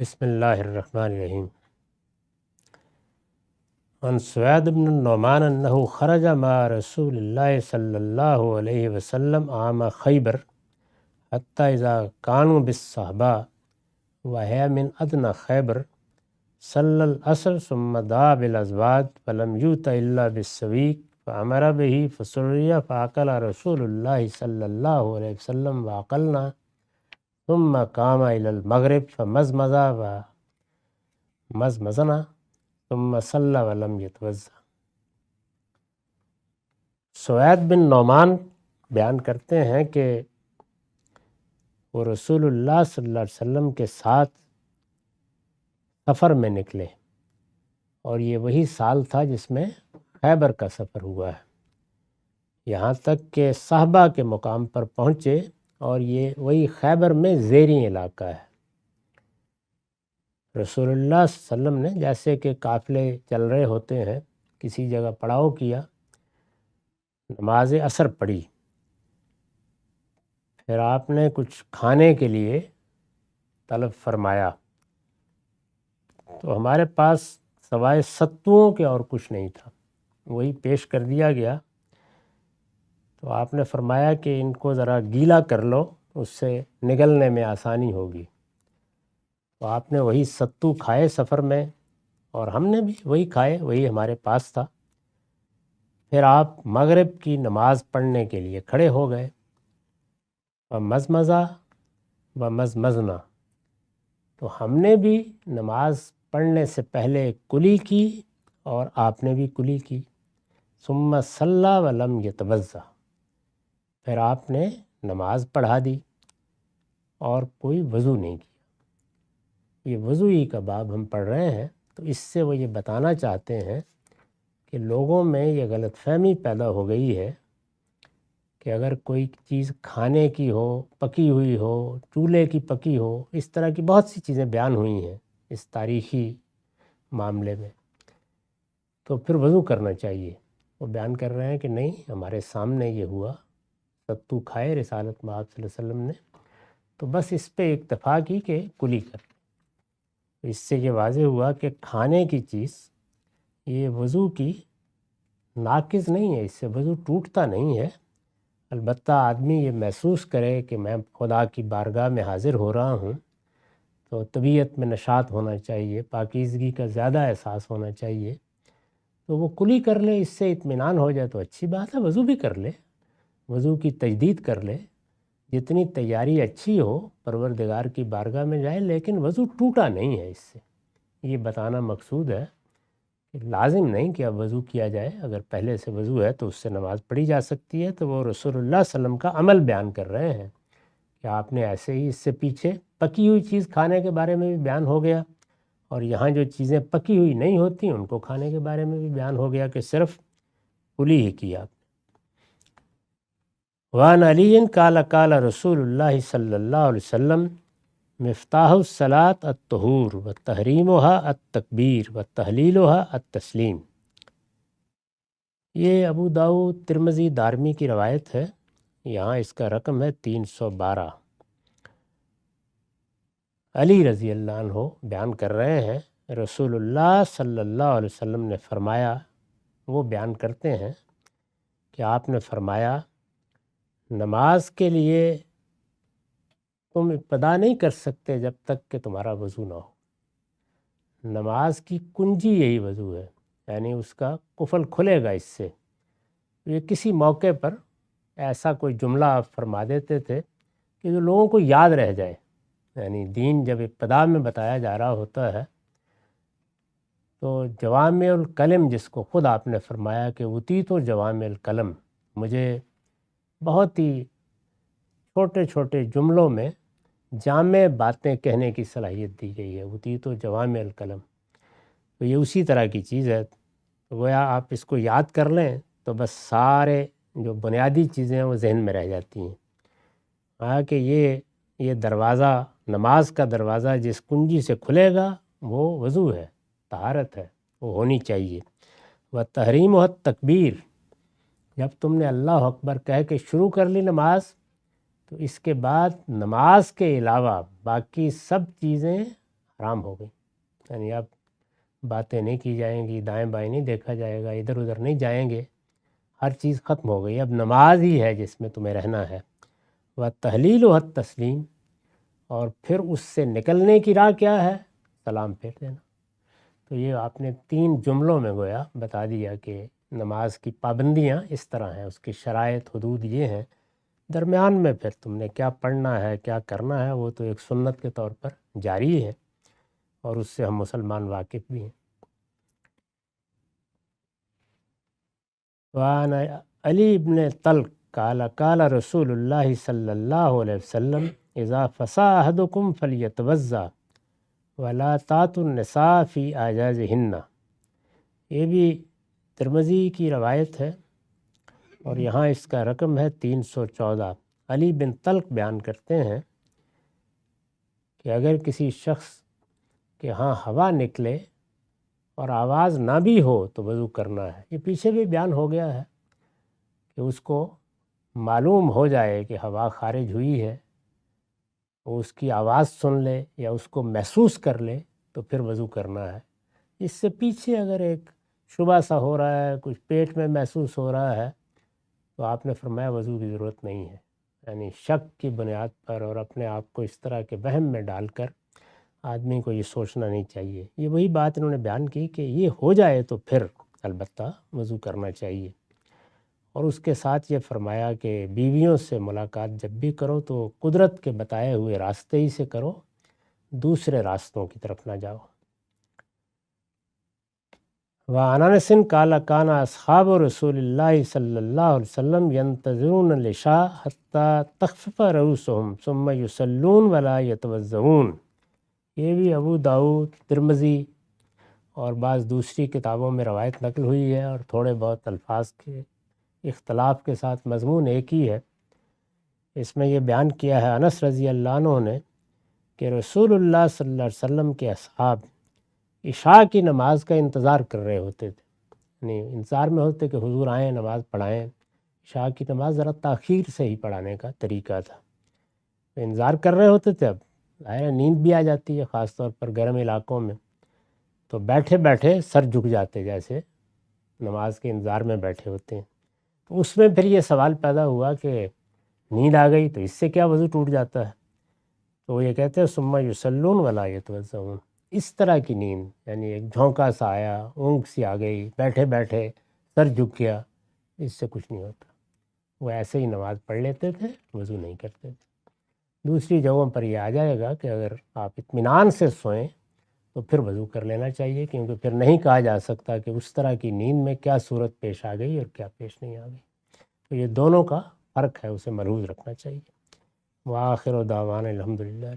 بسم اللہ الرحمن الرحیم۔ عن سوید بن النعمان انہ خرج مع رسول اللہ صلی اللہ علیہ وسلم عام خیبر حتی اذا کانوا بالصحباء وهي من ادنى خیبر صلی العصر ثم دعا بالازواج فلم یؤت الا بالسویق فامر به فسری فاکل رسول اللہ صلی اللہ علیہ وسلم واکلنا ثم قام الى المغرب فمزمزنا ثم صلی ولم یتوضا۔ سوید بن نعمان بیان کرتے ہیں کہ وہ رسول اللہ صلی اللہ علیہ وسلم کے ساتھ سفر میں نکلے، اور یہ وہی سال تھا جس میں خیبر کا سفر ہوا ہے، یہاں تک کہ صحبہ کے مقام پر پہنچے، اور یہ وہی خیبر میں زیریں علاقہ ہے۔ رسول اللہ صلی اللہ علیہ وسلم نے جیسے کہ قافلے چل رہے ہوتے ہیں، کسی جگہ پڑاؤ کیا، نماز عصر پڑھی، پھر آپ نے کچھ کھانے کے لیے طلب فرمایا، تو ہمارے پاس سوائے ستوؤں کے اور کچھ نہیں تھا، وہی پیش کر دیا گیا۔ تو آپ نے فرمایا کہ ان کو ذرا گیلا کر لو، اس سے نگلنے میں آسانی ہوگی۔ تو آپ نے وہی ستو کھائے سفر میں، اور ہم نے بھی وہی کھائے، وہی ہمارے پاس تھا۔ پھر آپ مغرب کی نماز پڑھنے کے لیے کھڑے ہو گئے۔ ومزمزہ ومزمزنا، تو ہم نے بھی نماز پڑھنے سے پہلے کلی کی، اور آپ نے بھی کلی کی۔ ثم صلی ولم یتوضا، پھر آپ نے نماز پڑھا دی اور کوئی وضو نہیں کیا۔ یہ وضو ہی کا باب ہم پڑھ رہے ہیں، تو اس سے وہ یہ بتانا چاہتے ہیں کہ لوگوں میں یہ غلط فہمی پیدا ہو گئی ہے کہ اگر کوئی چیز کھانے کی ہو، پکی ہوئی ہو، چولہے کی پکی ہو، اس طرح کی بہت سی چیزیں بیان ہوئی ہیں اس تاریخی معاملے میں، تو پھر وضو کرنا چاہیے۔ وہ بیان کر رہے ہیں کہ نہیں، ہمارے سامنے یہ ہوا، ستو کھائے رسالت مآب صلی اللہ علیہ وسلم نے، تو بس اس پہ اکتفا کی کہ کلی کر۔ اس سے یہ واضح ہوا کہ کھانے کی چیز یہ وضو کی ناقض نہیں ہے، اس سے وضو ٹوٹتا نہیں ہے۔ البتہ آدمی یہ محسوس کرے کہ میں خدا کی بارگاہ میں حاضر ہو رہا ہوں، تو طبیعت میں نشاط ہونا چاہیے، پاکیزگی کا زیادہ احساس ہونا چاہیے، تو وہ کلی کر لے، اس سے اطمینان ہو جائے تو اچھی بات ہے۔ وضو بھی کر لے، وضو کی تجدید کر لے، جتنی تیاری اچھی ہو پروردگار کی بارگاہ میں جائے، لیکن وضو ٹوٹا نہیں ہے۔ اس سے یہ بتانا مقصود ہے کہ لازم نہیں کہ اب وضو کیا جائے، اگر پہلے سے وضو ہے تو اس سے نماز پڑھی جا سکتی ہے۔ تو وہ رسول اللہ صلی اللہ علیہ وسلم کا عمل بیان کر رہے ہیں کہ آپ نے ایسے ہی اس سے پیچھے پکی ہوئی چیز کھانے کے بارے میں بھی بیان ہو گیا، اور یہاں جو چیزیں پکی ہوئی نہیں ہوتی ان کو کھانے کے بارے میں بھی بیان ہو گیا کہ صرف کلی ہی کیا۔ وعن علی قال قال رسول اللہ صلی اللہ علیہ وسلم مفتاح الصلاۃ الطہور وتحریمها التکبیر وتحلیلها التسلیم۔ یہ ابو داؤد، ترمذی، دارمی کی روایت ہے، یہاں اس کا رقم ہے 312۔ علی رضی اللہ عنہ بیان کر رہے ہیں رسول اللہ صلی اللہ علیہ وسلم نے فرمایا، وہ بیان کرتے ہیں کہ آپ نے فرمایا، نماز کے لیے تم ابتدا نہیں کر سکتے جب تک کہ تمہارا وضو نہ ہو۔ نماز کی کنجی یہی وضو ہے، یعنی اس کا قفل کھلے گا اس سے۔ یہ کسی موقع پر ایسا کوئی جملہ آپ فرما دیتے تھے کہ جو لوگوں کو یاد رہ جائے، یعنی دین جب ابتدا میں بتایا جا رہا ہوتا ہے تو جوامع الکلم، جس کو خود آپ نے فرمایا کہ اوتیت جوامع الکلم، مجھے بہت ہی چھوٹے چھوٹے جملوں میں جامع باتیں کہنے کی صلاحیت دی گئی ہے، اوتیت جوامع الکلم۔ تو یہ اسی طرح کی چیز ہے، گویا آپ اس کو یاد کر لیں تو بس سارے جو بنیادی چیزیں ہیں وہ ذہن میں رہ جاتی ہیں۔ کہ یہ دروازہ، نماز کا دروازہ جس کنجی سے کھلے گا وہ وضو ہے، طہارت ہے، وہ ہونی چاہیے۔ وتحریم التکبیر، جب تم نے اللہ اکبر کہہ کے شروع کر لی نماز، تو اس کے بعد نماز کے علاوہ باقی سب چیزیں حرام ہو گئی، یعنی اب باتیں نہیں کی جائیں گی، دائیں بائیں نہیں دیکھا جائے گا، ادھر ادھر نہیں جائیں گے، ہر چیز ختم ہو گئی، اب نماز ہی ہے جس میں تمہیں رہنا ہے۔ و تحلیل و تسلیم، اور پھر اس سے نکلنے کی راہ کیا ہے؟ سلام پھیر دینا۔ تو یہ آپ نے 3 جملوں میں گویا بتا دیا کہ نماز کی پابندیاں اس طرح ہیں، اس کی شرائط حدود یہ ہیں، درمیان میں پھر تم نے کیا پڑھنا ہے کیا کرنا ہے وہ تو ایک سنت کے طور پر جاری ہے، اور اس سے ہم مسلمان واقف بھی ہیں۔ وعن علی بن طلق قال قال رسول اللہ صلی اللہ علیہ وسلم اذا فصا احدکم فلیتوضا ولا تاتوا النساء فی اعجازہن۔ یہ بھی ترمذی کی روایت ہے، اور یہاں اس کا رقم ہے 314۔ علی بن طلق بیان کرتے ہیں کہ اگر کسی شخص کے ہاں ہوا نکلے اور آواز نہ بھی ہو تو وضو کرنا ہے۔ یہ پیچھے بھی بیان ہو گیا ہے کہ اس کو معلوم ہو جائے کہ ہوا خارج ہوئی ہے، وہ اس کی آواز سن لے یا اس کو محسوس کر لے تو پھر وضو کرنا ہے۔ اس سے پیچھے اگر ایک شبہ سا ہو رہا ہے، کچھ پیٹ میں محسوس ہو رہا ہے، تو آپ نے فرمایا وضو کی ضرورت نہیں ہے، یعنی شک کی بنیاد پر اور اپنے آپ کو اس طرح کے وہم میں ڈال کر آدمی کو یہ سوچنا نہیں چاہیے۔ یہ وہی بات انہوں نے بیان کی کہ یہ ہو جائے تو پھر البتہ وضو کرنا چاہیے، اور اس کے ساتھ یہ فرمایا کہ بیویوں سے ملاقات جب بھی کرو تو قدرت کے بتائے ہوئے راستے ہی سے کرو، دوسرے راستوں کی طرف نہ جاؤ۔ وعن انس قال كان اصحاب رسول اللہ صلی اللہ علیہ وسلم ينتظرون العشاء حتى تخفف رؤوسهم ثم يصلون ولا يتوضؤون۔ یہ بھی ابو داؤد، ترمذی اور بعض دوسری کتابوں میں روایت نقل ہوئی ہے، اور تھوڑے بہت الفاظ کے اختلاف کے ساتھ مضمون ایک ہی ہے۔ اس میں یہ بیان کیا ہے انس رضی اللہ عنہ نے کہ رسول اللہ صلی اللہ علیہ وسلم کے اصحاب عشاء کی نماز کا انتظار کر رہے ہوتے تھے، یعنی انتظار میں ہوتے کہ حضور آئیں نماز پڑھائیں۔ عشاء کی نماز ذرا تاخیر سے ہی پڑھانے کا طریقہ تھا، انتظار کر رہے ہوتے تھے۔ اب ظاہر ہے نیند بھی آ جاتی ہے، خاص طور پر گرم علاقوں میں، تو بیٹھے بیٹھے سر جھک جاتے جیسے نماز کے انتظار میں بیٹھے ہوتے ہیں۔ تو اس میں پھر یہ سوال پیدا ہوا کہ نیند آ گئی تو اس سے کیا وضو ٹوٹ جاتا ہے؟ تو وہ یہ کہتے ہیں ثم یصلون ولا یتوضؤون، اس طرح کی نیند، یعنی ایک جھونکا سا آیا، اونگ سی آ گئی، بیٹھے بیٹھے سر جھک گیا، اس سے کچھ نہیں ہوتا۔ وہ ایسے ہی نماز پڑھ لیتے تھے، وضو نہیں کرتے تھے۔ دوسری جگہوں پر یہ آ جائے گا کہ اگر آپ اطمینان سے سوئیں تو پھر وضو کر لینا چاہیے، کیونکہ پھر نہیں کہا جا سکتا کہ اس طرح کی نیند میں کیا صورت پیش آ گئی اور کیا پیش نہیں آ گئی۔ تو یہ دونوں کا فرق ہے، اسے ملحوظ رکھنا چاہیے۔ وآخر دعوانا الحمدللہ۔